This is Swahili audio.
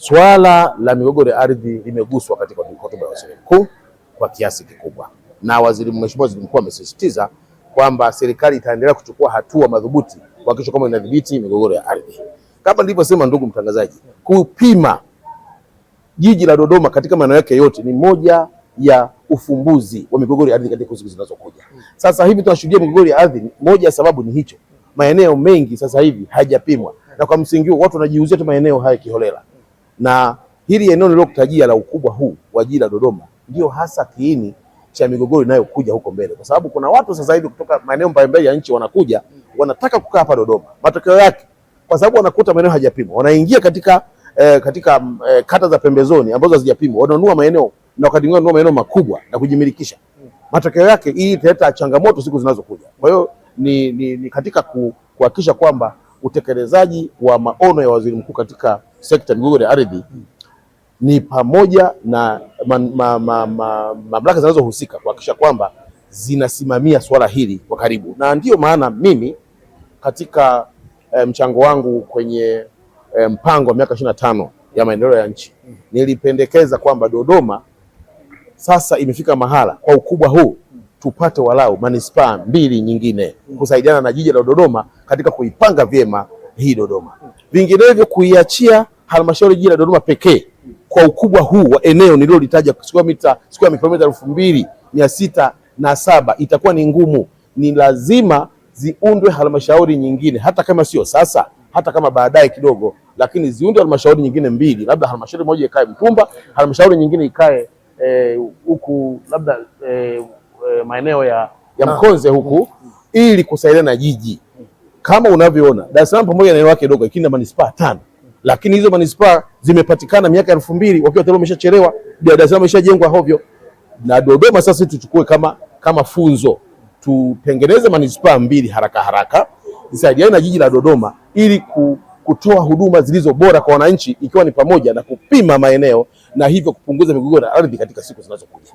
Swala la migogoro ya ardhi limeguswa katika hotuba ya Waziri Mkuu kwa kiasi kikubwa, na Mheshimiwa Waziri Mkuu amesisitiza kwamba serikali itaendelea kuchukua hatua madhubuti kuhakikisha kwamba inadhibiti migogoro ya ardhi. Kama nilivyosema, ndugu mtangazaji, kupima jiji la Dodoma katika maeneo yake yote ni moja ya ufumbuzi wa migogoro ya ardhi katika siku zinazokuja. Sasa hivi tunashuhudia migogoro ya ardhi, moja ya sababu ni hicho. Maeneo mengi sasa hivi hajapimwa, na kwa msingi huo watu wanajiuzia tu maeneo haya kiholela. Na hili eneo nilokutajia la ukubwa huu wa jiji la Dodoma ndio hasa kiini cha migogoro inayokuja huko mbele, kwa sababu kuna watu sasa hivi kutoka maeneo mbalimbali ya nchi wanakuja, wanataka kukaa hapa Dodoma. Matokeo yake, kwa sababu wanakuta maeneo hajapimwa, wanaingia katika kata za pembezoni ambazo hazijapimwa, wananunua maeneo na wakadingua nunua maeneo makubwa na kujimilikisha. Matokeo yake hii italeta changamoto siku zinazokuja. Kwa hiyo ni katika kuhakikisha kwamba utekelezaji wa maono ya Waziri Mkuu katika sekta migogoro ya ardhi ni pamoja na mamlaka zinazohusika kuhakikisha kwamba zinasimamia swala hili kwa karibu. Na ndiyo maana mimi katika mchango wangu kwenye mpango wa miaka 25 ya maendeleo ya nchi nilipendekeza kwamba Dodoma sasa imefika mahala kwa ukubwa huu tupate walau manispaa 2 nyingine kusaidiana na jiji la Dodoma katika kuipanga vyema hii Dodoma. Vinginevyo kuiachia halmashauri jiji la Dodoma pekee kwa ukubwa huu wa eneo nililolitaja kilomita 2607 itakuwa ni ngumu. Ni lazima ziundwe halmashauri nyingine, hata kama sio sasa, hata kama baadaye kidogo, lakini ziundwe halmashauri nyingine 2, labda halmashauri moja ikae Mtumba, halmashauri nyingine ikae huku labda maeneo ya Mkonze huku, ili kusaidiana na jiji. Kama unavyoona Dar es Salaam pamoja na eneo lake dogo ikina manispaa 5, lakini hizo manispaa zimepatikana miaka 2000 wakiwa tayari wameshachelewa. Dar es Salaam imeshajengwa hovyo, na Dodoma sasa tuchukue kama funzo, tutengeneze manispaa 2 haraka zisaidiane na jiji la Dodoma ili kutoa huduma zilizo bora kwa wananchi, ikiwa ni pamoja na kupima maeneo na hivyo kupunguza migogoro ya ardhi katika siku zinazokuja.